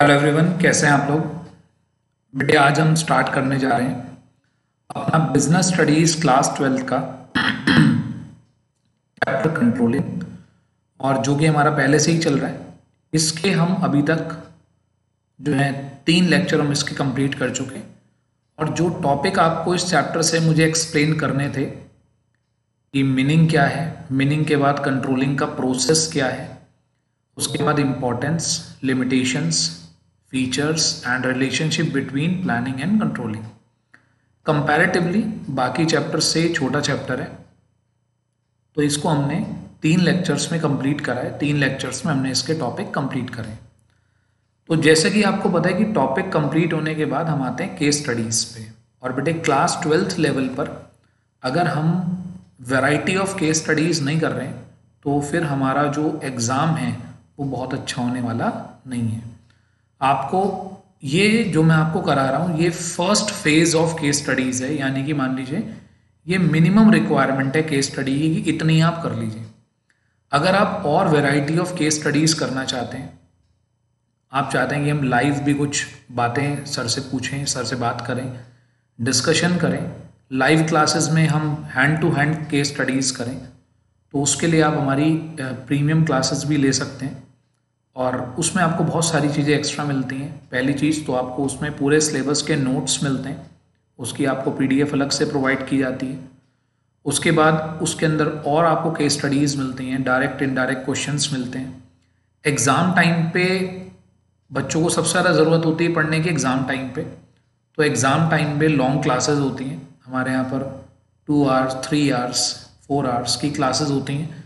Hello everyone, कैसे हैं आप लोग। बेटे आज हम स्टार्ट करने जा रहे हैं अपना बिजनेस स्टडीज क्लास 12 का चैप्टर कंट्रोलिंग, और जो कि हमारा पहले से ही चल रहा है। इसके हम अभी तक जो है 3 लेक्चर हम इसके कंप्लीट कर चुके हैं। और जो टॉपिक आपको इस चैप्टर से मुझे एक्सप्लेन करने थे कि मीनिंग क्या है, मीनिंग के बाद कंट्रोलिंग का प्रोसेस क्या है, उसके बाद importance, limitations, features and relationship between planning and controlling. Comparatively बाकी चैप्टर से छोटा चैप्टर है, तो इसको हमने 3 लेक्चर्स में कंप्लीट करा है। 3 लेक्चर्स में हमने इसके टॉपिक कंप्लीट करे। तो जैसे कि आपको पता है कि टॉपिक कंप्लीट होने के बाद हम आते हैं केस स्टडीज़ पे। और बेटे क्लास 12th लेवल पर अगर हम वैरायटी ऑफ केस स्टडीज़ नहीं कर रहे हैं तो फिर हमारा जो एग्ज़ाम है वो बहुत अच्छा होने वाला नहीं है। आपको ये जो मैं आपको करा रहा हूँ ये first phase of case studies है, यानी कि मान लीजिए ये मिनिमम रिक्वायरमेंट है केस स्टडी की कि इतनी आप कर लीजिए। अगर आप और वैरायटी ऑफ केस स्टडीज़ करना चाहते हैं, आप चाहते हैं कि हम लाइव भी कुछ बातें सर से पूछें, सर से बात करें, डिस्कशन करें, लाइव क्लासेस में हम hand to hand case studies करें, तो उसके लिए आप हमारी प्रीमियम क्लासेस भी ले सकते हैं। और उसमें आपको बहुत सारी चीज़ें एक्स्ट्रा मिलती हैं। पहली चीज़ तो आपको उसमें पूरे सिलेबस के नोट्स मिलते हैं, उसकी आपको पीडीएफ अलग से प्रोवाइड की जाती है। उसके बाद उसके अंदर और आपको केस स्टडीज़ मिलती हैं, डायरेक्ट इनडायरेक्ट क्वेश्चंस मिलते हैं। एग्ज़ाम टाइम पे बच्चों को सबसे ज़्यादा ज़रूरत होती है पढ़ने की एग्ज़ाम टाइम पे, तो एग्ज़ाम टाइम पे लॉन्ग क्लासेस होती हैं। हमारे यहाँ पर 2 आवर्स, 3 आवर्स, 4 आवर्स की क्लासेस होती हैं,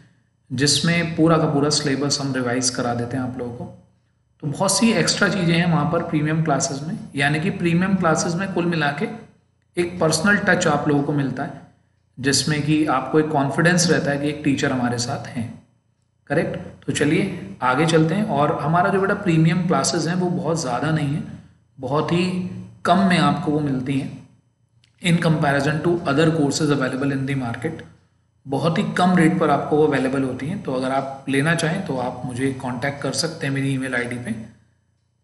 जिसमें पूरा का पूरा सिलेबस हम रिवाइज करा देते हैं आप लोगों को। तो बहुत सी एक्स्ट्रा चीज़ें हैं वहाँ पर प्रीमियम क्लासेस में, यानी कि प्रीमियम क्लासेस में कुल मिला के एक पर्सनल टच आप लोगों को मिलता है, जिसमें कि आपको एक कॉन्फिडेंस रहता है कि एक टीचर हमारे साथ हैं। करेक्ट। तो चलिए आगे चलते हैं। और हमारा जो बेटा प्रीमियम क्लासेस हैं वो बहुत ज़्यादा नहीं है, बहुत ही कम में आपको वो मिलती हैं in comparison to other courses available in the market. बहुत ही कम रेट पर आपको वो अवेलेबल होती हैं। तो अगर आप लेना चाहें तो आप मुझे कांटेक्ट कर सकते हैं मेरी ईमेल आईडी पे।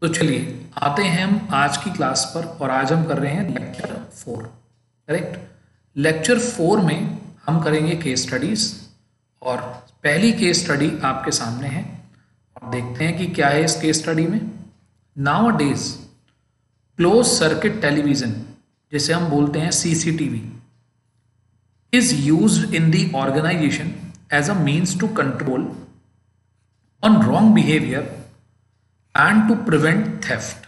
तो चलिए आते हैं हम आज की क्लास पर, और आज हम कर रहे हैं लेक्चर 4। करेक्ट। लेक्चर 4 में हम करेंगे केस स्टडीज़, और पहली केस स्टडी आपके सामने है और देखते हैं कि क्या है इस केस स्टडी में। नाउ अ डेज क्लोज सर्किट टेलीविज़न, जिसे हम बोलते हैं CCTV, is used in the organization as a means to control on wrong behavior and to prevent theft।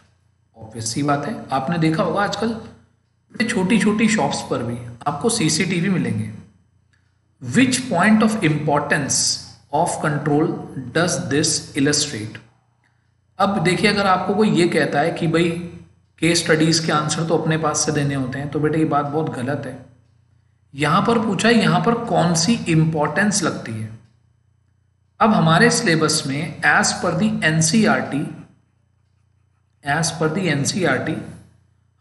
Obvious सी बात है, आपने देखा होगा आजकल छोटी छोटी शॉप्स पर भी आपको सीसीटीवी मिलेंगे। Which point of importance of control does this illustrate. अब देखिए, अगर आपको कोई ये कहता है कि भाई केस स्टडीज़ के आंसर तो अपने पास से देने होते हैं, तो बेटे ये बात बहुत गलत है। यहां पर पूछा है यहां पर कौन सी इंपॉर्टेंस लगती है। अब हमारे सिलेबस में एज पर दी एनसीईआरटी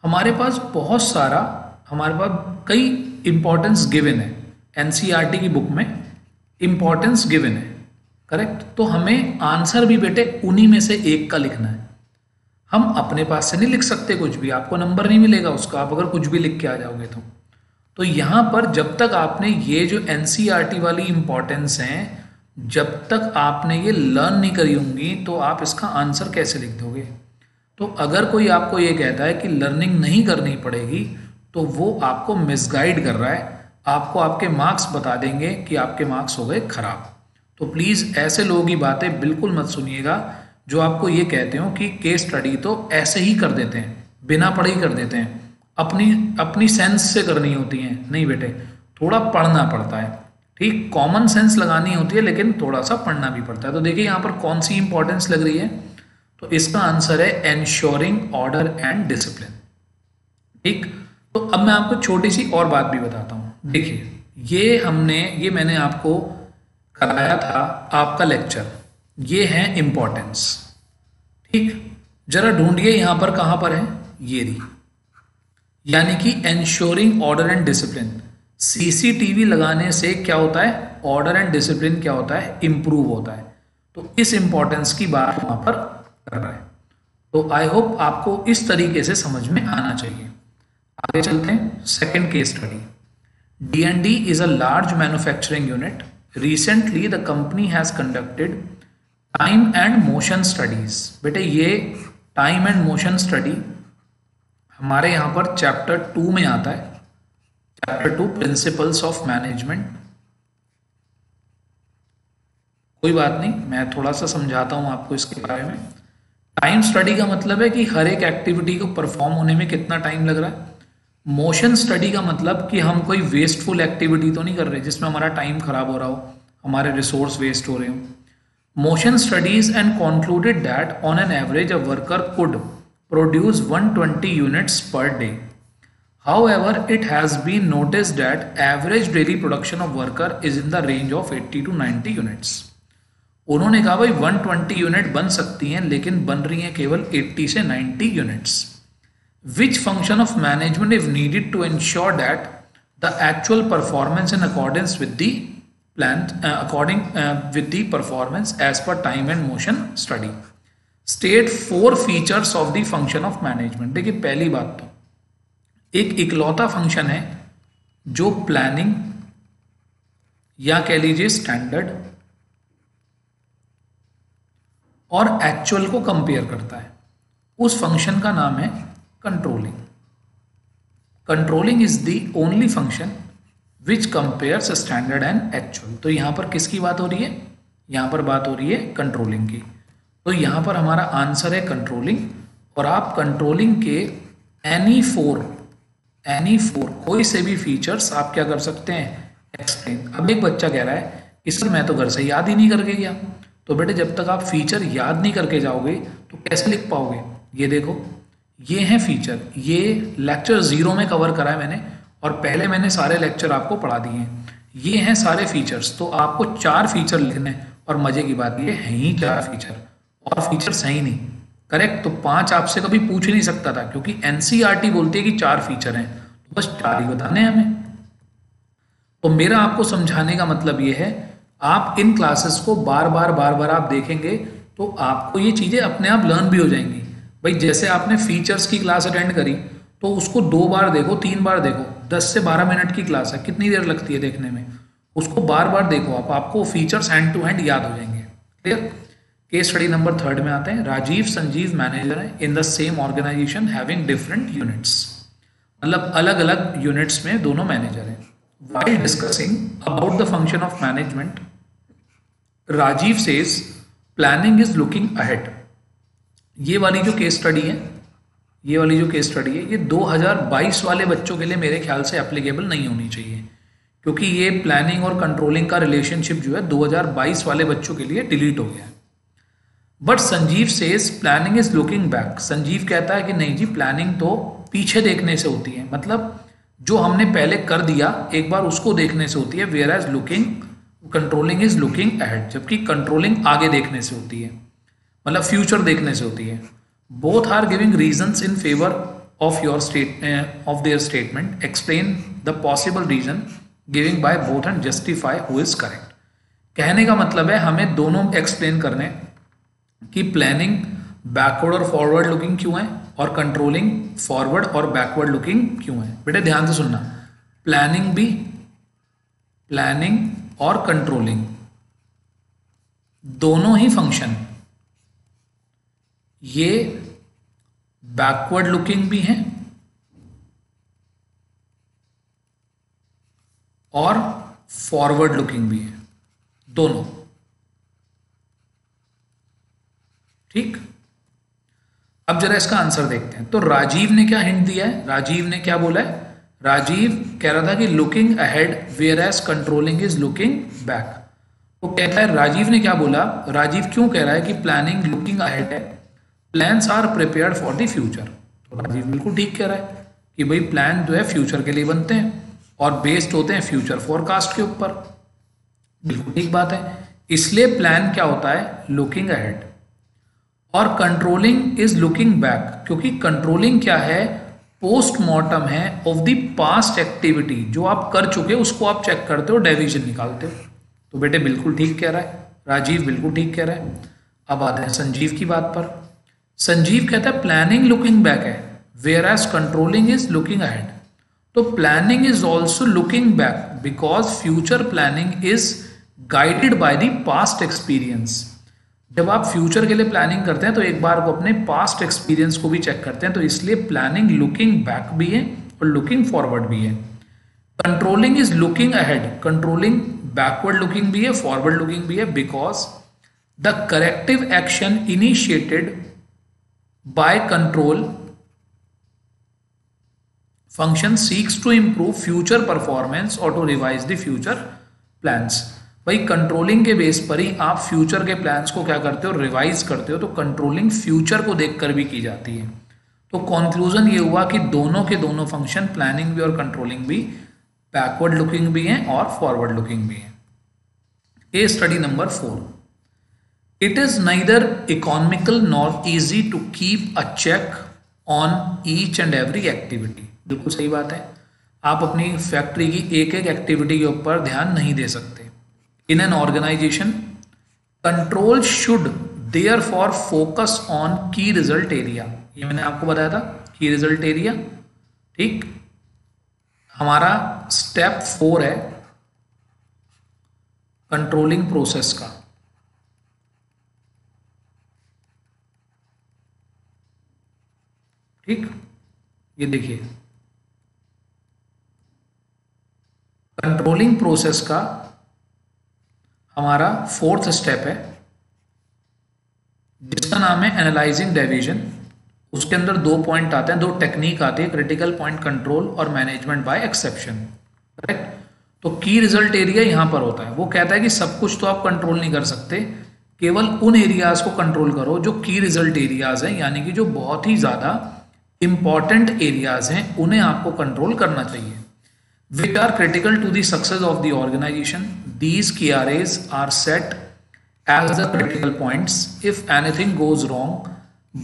हमारे पास बहुत सारा, हमारे पास कई इंपॉर्टेंस गिवन है। एनसीईआरटी की बुक में इंपॉर्टेंस गिवन है। करेक्ट। तो हमें आंसर भी बेटे उन्हीं में से एक का लिखना है। हम अपने पास से नहीं लिख सकते कुछ भी, आपको नंबर नहीं मिलेगा उसका, आप अगर कुछ भी लिख के आ जाओगे तो यहाँ पर जब तक आपने ये जो एनसीईआरटी वाली इंपॉर्टेंस हैं, जब तक आपने ये लर्न नहीं करी होंगी तो आप इसका आंसर कैसे लिख दोगे। तो अगर कोई आपको ये कहता है कि लर्निंग नहीं करनी पड़ेगी तो वो आपको मिसगाइड कर रहा है, आपको आपके मार्क्स बता देंगे कि आपके मार्क्स हो गए खराब। तो प्लीज़ ऐसे लोगों की बातें बिल्कुल मत सुनिएगा जो आपको ये कहते हो कि केस स्टडी तो ऐसे ही कर देते हैं, बिना पढ़े ही कर देते हैं, अपनी सेंस से करनी होती हैं। नहीं बेटे, थोड़ा पढ़ना पड़ता है। ठीक, कॉमन सेंस लगानी होती है लेकिन थोड़ा सा पढ़ना भी पड़ता है। तो देखिए यहाँ पर कौन सी इंपॉर्टेंस लग रही है, तो इसका आंसर है एंश्योरिंग ऑर्डर एंड डिसिप्लिन। ठीक। तो अब मैं आपको छोटी सी और बात भी बताता हूँ। देखिए ये मैंने आपको कराया था आपका लेक्चर, ये है इंपॉर्टेंस। ठीक, जरा ढूंढिए यहाँ पर कहाँ पर है, ये रही, यानी कि ensuring order and discipline. CCTV लगाने से क्या होता है, ऑर्डर एंड डिसिप्लिन क्या होता है, इंप्रूव होता है। तो इस इंपॉर्टेंस की बात वहां पर कर रहा है। तो आई होप आपको इस तरीके से समझ में आना चाहिए। आगे चलते हैं, second case study. D&D is a large manufacturing unit. Recently, the company has conducted time and motion studies. बेटे ये टाइम एंड मोशन स्टडी हमारे यहाँ पर चैप्टर 2 में आता है, चैप्टर 2 प्रिंसिपल्स ऑफ मैनेजमेंट। कोई बात नहीं, मैं थोड़ा सा समझाता हूँ आपको इसके बारे में। टाइम स्टडी का मतलब है कि हर एक एक्टिविटी को परफॉर्म होने में कितना टाइम लग रहा है। मोशन स्टडी का मतलब कि हम कोई वेस्टफुल एक्टिविटी तो नहीं कर रहे जिसमें हमारा टाइम खराब हो रहा हो, हमारे रिसोर्स वेस्ट हो रहे हो। Motion studies and concluded that on an average a worker could produce 120 units per day. However, it has been noticed that average daily production of worker is in the range of 80 to 90 units. उन्होंने कहा भाई 120 unit बन सकती हैं लेकिन बन रही हैं केवल 80 से 90 units. Which function of management is needed to ensure that the actual performance in accordance with the plan with the performance as per time and motion study? State 4 features of the function of management. देखिए पहली बात तो एक इकलौता function है जो planning या कह लीजिए स्टैंडर्ड और एक्चुअल को कंपेयर करता है। उस फंक्शन का नाम है controlling. Controlling is the only function which compares standard and actual. तो यहां पर किसकी बात हो रही है? यहां पर बात हो रही है कंट्रोलिंग की। तो यहां पर हमारा आंसर है कंट्रोलिंग। और आप कंट्रोलिंग के एनी फोर कोई से भी फीचर्स आप क्या कर सकते हैं? एक्सप्लेन। अब एक बच्चा कह रहा है कि सर मैं तो घर से याद ही नहीं करके गया। तो बेटे जब तक आप फीचर याद नहीं करके जाओगे तो कैसे लिख पाओगे? ये देखो, ये हैं फीचर। ये लेक्चर 0 में कवर करा है मैंने और पहले मैंने सारे लेक्चर आपको पढ़ा दिए हैं। ये हैं सारे फीचर्स। तो आपको 4 फीचर लिखने और मजे की बात ये है ही 4 फीचर और फीचर सही नहीं। करेक्ट? तो 5 आपसे कभी पूछ नहीं सकता था क्योंकि एनसीईआरटी बोलती है कि 4 फीचर हैं, तो बस 4 ही बताने हैं हमें। तो मेरा आपको समझाने का मतलब ये है, आप इन क्लासेस को बार बार आप देखेंगे तो आपको ये चीज़ें अपने आप लर्न भी हो जाएंगी। भाई जैसे आपने फीचर्स की क्लास अटेंड करी तो उसको 2 बार देखो, 3 बार देखो। 10 से 12 मिनट की क्लास है, कितनी देर लगती है देखने में? उसको बार बार देखो आप, आपको फीचर्स हैंड टू हैंड याद हो जाएंगे। क्लियर? केस स्टडी नंबर 3 में आते हैं। राजीव संजीव मैनेजर है in the same organisation having different units. मतलब अलग अलग यूनिट्स में दोनों मैनेजर हैं। While discussing about the function of management, Rajiv says planning is looking ahead. ये वाली जो केस स्टडी है, ये 2022 वाले बच्चों के लिए मेरे ख्याल से एप्लीकेबल नहीं होनी चाहिए क्योंकि ये प्लानिंग और कंट्रोलिंग का रिलेशनशिप जो है 2022 वाले बच्चों के लिए डिलीट हो गया है। But Sanjeev says planning is looking back. Sanjeev कहता है कि नहीं जी, प्लानिंग तो पीछे देखने से होती है, मतलब जो हमने पहले कर दिया एक बार उसको देखने से होती है। Whereas controlling is looking ahead, जबकि कंट्रोलिंग आगे देखने से होती है, मतलब फ्यूचर देखने से होती है। Both are giving reasons in favour of their statement. Explain the possible reason giving by both and justify who is correct. कहने का मतलब है हमें दोनों एक्सप्लेन करने कि प्लानिंग बैकवर्ड और फॉरवर्ड लुकिंग क्यों है और कंट्रोलिंग फॉरवर्ड और बैकवर्ड लुकिंग क्यों है। बेटे ध्यान से सुनना, प्लानिंग और कंट्रोलिंग दोनों ही फंक्शन ये बैकवर्ड लुकिंग भी हैं और फॉरवर्ड लुकिंग भी है, दोनों। ठीक, अब जरा इसका आंसर देखते हैं। तो राजीव ने क्या हिंट दिया है? राजीव ने क्या बोला है? राजीव कह रहा था कि looking ahead whereas controlling is looking back. तो कहता है, राजीव ने क्या बोला? राजीव क्यों कह रहा है कि प्लानिंग लुकिंग अहेड है? Plans are prepared for the future. तो राजीव बिल्कुल ठीक कह रहा है कि भाई प्लान जो है फ्यूचर के लिए बनते हैं और बेस्ड होते हैं फ्यूचर फोरकास्ट के ऊपर। बिल्कुल ठीक बात है। इसलिए प्लान क्या होता है? Looking ahead. और कंट्रोलिंग इज लुकिंग बैक, क्योंकि कंट्रोलिंग क्या है? पोस्टमार्टम है ऑफ द पास्ट एक्टिविटी। जो आप कर चुके उसको आप चेक करते हो, डेविएशन निकालते हो। तो बेटे बिल्कुल ठीक कह रहा है राजीव, बिल्कुल ठीक कह रहा है। अब आते हैं संजीव की बात पर। संजीव कहता है प्लानिंग लुकिंग बैक है, whereas controlling is looking ahead. तो planning is also looking back because future planning is guided by the past experience. जब आप फ्यूचर के लिए प्लानिंग करते हैं तो एक बार को अपने पास्ट एक्सपीरियंस को भी चेक करते हैं, तो इसलिए प्लानिंग लुकिंग बैक भी है और लुकिंग फॉरवर्ड भी है। Controlling is looking ahead, controlling backward looking भी है, फॉरवर्ड लुकिंग भी है, because the corrective action initiated by control function seeks to improve future performance और to revise the future plans. भाई कंट्रोलिंग के बेस पर ही आप फ्यूचर के प्लान्स को क्या करते हो, रिवाइज करते हो। तो कंट्रोलिंग फ्यूचर को देखकर भी की जाती है। तो कंक्लूजन ये हुआ कि दोनों के दोनों फंक्शन, प्लानिंग भी और कंट्रोलिंग भी, बैकवर्ड लुकिंग भी हैं और फॉरवर्ड लुकिंग भी हैं। Case study number 4, it is neither economical nor easy to keep a check on each and every activity. बिल्कुल सही बात है, आप अपनी फैक्ट्री की एक एक एक्टिविटी के ऊपर ध्यान नहीं दे सकते। In an organisation control should therefore focus on key result area. ये मैंने आपको बताया था, की रिजल्ट एरिया। ठीक, हमारा स्टेप 4 है कंट्रोलिंग प्रोसेस का। ठीक, ये देखिए कंट्रोलिंग प्रोसेस का हमारा 4th स्टेप है, जिसका नाम है एनालाइजिंग डेविएशन। उसके अंदर 2 पॉइंट आते हैं, 2 टेक्निक आती है, क्रिटिकल पॉइंट कंट्रोल और मैनेजमेंट बाय एक्सेप्शन। करेक्ट। तो की रिजल्ट एरिया यहां पर होता है। वो कहता है कि सब कुछ तो आप कंट्रोल नहीं कर सकते, केवल उन एरियाज को कंट्रोल करो जो की रिजल्ट एरियाज हैं, यानी कि जो बहुत ही ज्यादा इंपॉर्टेंट एरियाज हैं, उन्हें आपको कंट्रोल करना चाहिए। Which are critical to the success of the organization. These key areas are set as the critical points. If anything goes wrong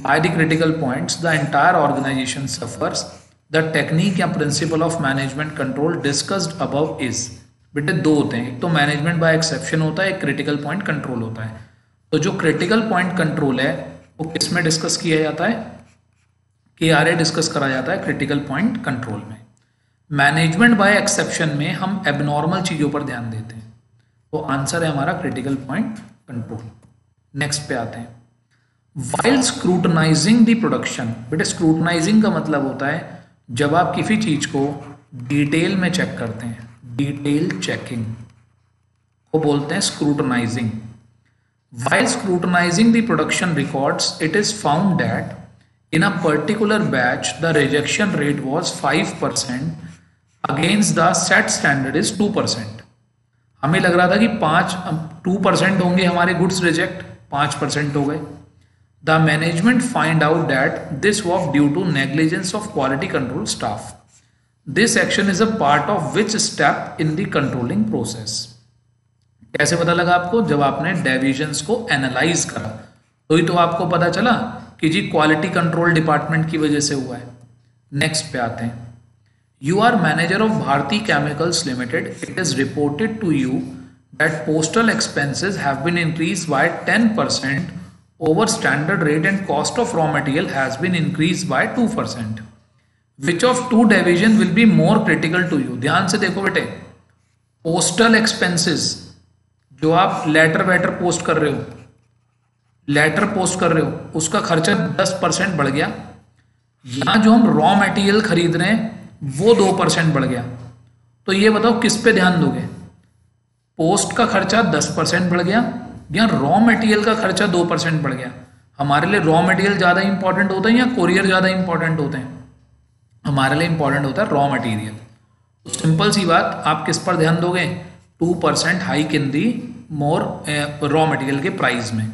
by the critical points, the entire organization suffers. The technique या principle of management control discussed above is, बेटे 2 होते हैं, एक तो management by exception होता है, एक critical point control होता है। तो जो क्रिटिकल पॉइंट कंट्रोल है वो किस में डिस्कस किया जाता है, KRA डिस्कस करा जाता है क्रिटिकल पॉइंट कंट्रोल में। मैनेजमेंट बाय एक्सेप्शन में हम एबनॉर्मल चीज़ों पर ध्यान देते हैं। तो आंसर है हमारा क्रिटिकल पॉइंट कंट्रोल। नेक्स्ट पे आते हैं, वाइल स्क्रूटनाइजिंग द प्रोडक्शन। बेटे स्क्रूटनाइजिंग का मतलब होता है जब आप किसी चीज़ को डिटेल में चेक करते हैं, डिटेल चेकिंग को बोलते हैं scrutinising. While scrutinising the production records, it is found that in a particular batch the rejection rate was 5% against the set standard is 2%। हमें लग रहा था कि 2% होंगे हमारे गुड्स रिजेक्ट, 5% हो गए। The management find out that this was due to negligence of quality control staff. This action is a part of which step in the controlling process. कैसे पता लगा आपको, जब आपने डेविएशंस को एनालाइज करा तो ही तो आपको पता चला कि जी क्वालिटी कंट्रोल डिपार्टमेंट की वजह से हुआ है। नेक्स्ट पे आते हैं, you are manager of Bharti chemicals limited, it is reported to you that postal expenses have been increase by 10% over standard rate and cost of raw material has been increase by 2%। Which of 2 division will be more critical to you. ध्यान से देखो बेटे, postal expenses जो आप letter waiter post कर रहे हो, letter post कर रहे हो, उसका खर्चा 10% बढ़ गया। यहां जो हम रॉ मटेरियल खरीद रहे हैं वो 2% बढ़ गया। तो ये बताओ किस पे ध्यान दोगे, पोस्ट का खर्चा 10% बढ़ गया या रॉ मटेरियल का खर्चा 2% बढ़ गया। हमारे लिए रॉ मटेरियल ज़्यादा इंपॉर्टेंट होता है या कोरियर ज़्यादा इंपॉर्टेंट होते हैं? हमारे लिए इंपॉर्टेंट होता है रॉ मटेरियल। तो सिंपल सी बात, आप किस पर ध्यान दोगे, 2% hike in the more raw material के प्राइस में।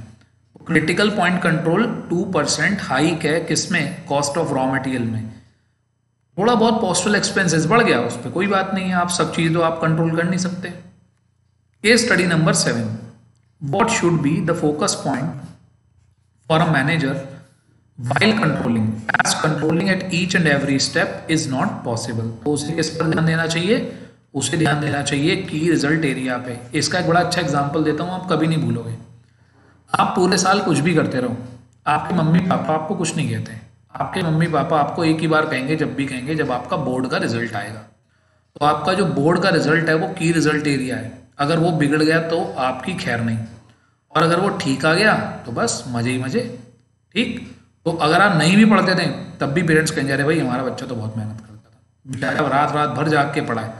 क्रिटिकल पॉइंट कंट्रोल 2% हाइक है किसमें, कॉस्ट ऑफ रॉ मटेरियल में। थोड़ा बहुत पोस्टल एक्सपेंसेस बढ़ गया, उस पर कोई बात नहीं है, आप सब चीज़ तो आप कंट्रोल कर नहीं सकते। Case study number 7, what should be the focus point for a manager while controlling, as controlling at each and every step is not possible। तो उसे किस पर ध्यान देना चाहिए, उसे ध्यान देना चाहिए की रिजल्ट एरिया पे। इसका एक बड़ा अच्छा एग्जांपल देता हूँ, आप कभी नहीं भूलोगे। आप पूरे साल कुछ भी करते रहो, आपके मम्मी पापा आपको कुछ नहीं कहते हैं। आपके मम्मी पापा आपको एक ही बार कहेंगे, जब भी कहेंगे जब आपका बोर्ड का रिजल्ट आएगा। तो आपका जो बोर्ड का रिजल्ट है वो की रिजल्ट एरिया है। अगर वो बिगड़ गया तो आपकी खैर नहीं, और अगर वो ठीक आ गया तो बस मजे ही मजे। ठीक, तो अगर आप नहीं भी पढ़ते थे तब भी पेरेंट्स कहेंगे अरे भाई हमारा बच्चा तो बहुत मेहनत करता था, बेचारा रात रात भर जाग के पढ़ा है,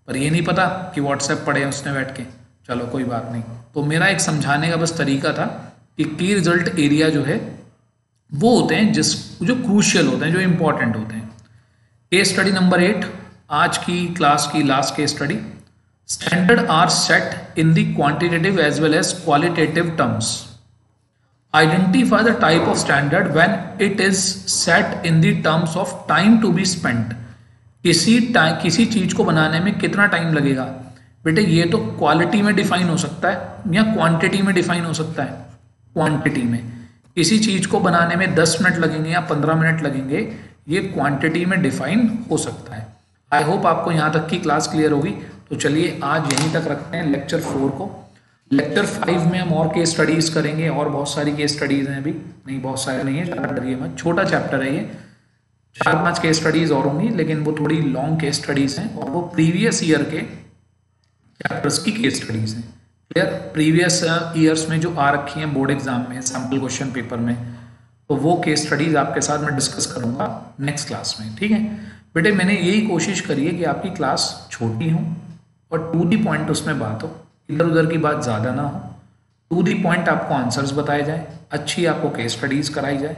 पर ये नहीं पता कि व्हाट्सएप पढ़े उसने बैठ के। चलो कोई बात नहीं। तो मेरा एक समझाने का बस तरीका था कि की रिजल्ट एरिया जो है वो होते हैं जो क्रूशियल होते हैं, जो इंपॉर्टेंट होते हैं। केस स्टडी नंबर 8, आज की क्लास की last case study. Standard are set in the quantitative as well as qualitative terms. Identify the type of standard when it is set in the terms of time to be spent. किसी चीज को बनाने में कितना time लगेगा। बेटे ये तो क्वालिटी में डिफाइन हो सकता है या क्वांटिटी में डिफाइन हो सकता है। क्वांटिटी में किसी चीज को बनाने में 10 मिनट लगेंगे या 15 मिनट लगेंगे, ये क्वांटिटी में डिफाइन हो सकता है। आई होप आपको यहाँ तक की क्लास क्लियर होगी। तो चलिए आज यहीं तक रखते हैं लेक्चर 4 को। लेक्चर 5 में हम और केस स्टडीज करेंगे, और बहुत सारी केस स्टडीज हैं। अभी नहीं, बहुत सारे नहीं है, ज़्यादा डरिए मत, छोटा चैप्टर है ये। 4-5 केस स्टडीज और होंगी, लेकिन वो थोड़ी लॉन्ग केस स्टडीज हैं, और वो प्रीवियस ईयर के चैप्टर्स की केस स्टडीज हैं। क्लियर? प्रीवियस ईयर्स में जो आ रखी हैं बोर्ड एग्जाम में, सैम्पल क्वेश्चन पेपर में, तो वो केस स्टडीज आपके साथ मैं डिस्कस करूंगा नेक्स्ट क्लास में। ठीक है बेटे, मैंने यही कोशिश करी है कि आपकी क्लास छोटी हो और टू दी पॉइंट उसमें बात हो, इधर उधर की बात ज़्यादा ना हो। टू दी पॉइंट आपको आंसर्स बताए जाए, अच्छी आपको केस स्टडीज कराई जाए।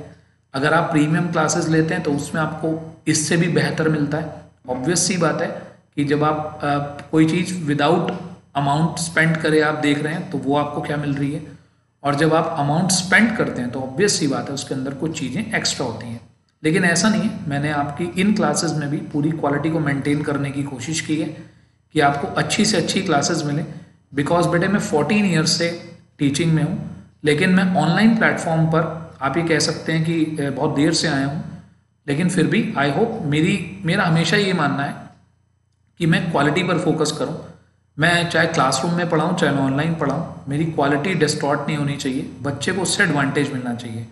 अगर आप प्रीमियम क्लासेस लेते हैं तो उसमें आपको इससे भी बेहतर मिलता है। ऑब्वियस सी बात है कि जब आप कोई चीज़ विदाउट अमाउंट स्पेंड करे आप देख रहे हैं तो वो आपको क्या मिल रही है, और जब आप अमाउंट स्पेंड करते हैं तो ऑब्वियस सी बात है उसके अंदर कुछ चीज़ें एक्स्ट्रा होती हैं। लेकिन ऐसा नहीं है, मैंने आपकी इन क्लासेस में भी पूरी क्वालिटी को मेंटेन करने की कोशिश की है कि आपको अच्छी से अच्छी क्लासेस मिले। बिकॉज बेटे मैं 14 ईयर्स से टीचिंग में हूँ, लेकिन मैं ऑनलाइन प्लेटफॉर्म पर आप ये कह सकते हैं कि बहुत देर से आया हूँ, लेकिन फिर भी आई होप मेरा हमेशा ये मानना है कि मैं क्वालिटी पर फोकस करूं। मैं चाहे क्लासरूम में पढ़ाऊं चाहे मैं ऑनलाइन पढ़ाऊं, मेरी क्वालिटी डिस्टॉर्ट नहीं होनी चाहिए, बच्चे को उससे एडवांटेज मिलना चाहिए।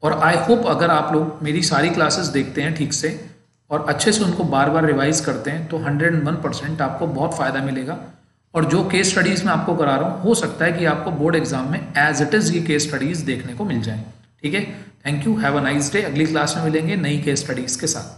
और आई होप अगर आप लोग मेरी सारी क्लासेस देखते हैं ठीक से और अच्छे से उनको बार बार रिवाइज करते हैं तो 101% आपको बहुत फ़ायदा मिलेगा। और जो केस स्टडीज़ मैं आपको करा रहा हूँ, हो सकता है कि आपको बोर्ड एग्जाम में एज इट इज़ ये केस स्टडीज़ देखने को मिल जाए। ठीक है, thank you, have a nice day. अगली क्लास में मिलेंगे नई केस स्टडीज़ के साथ।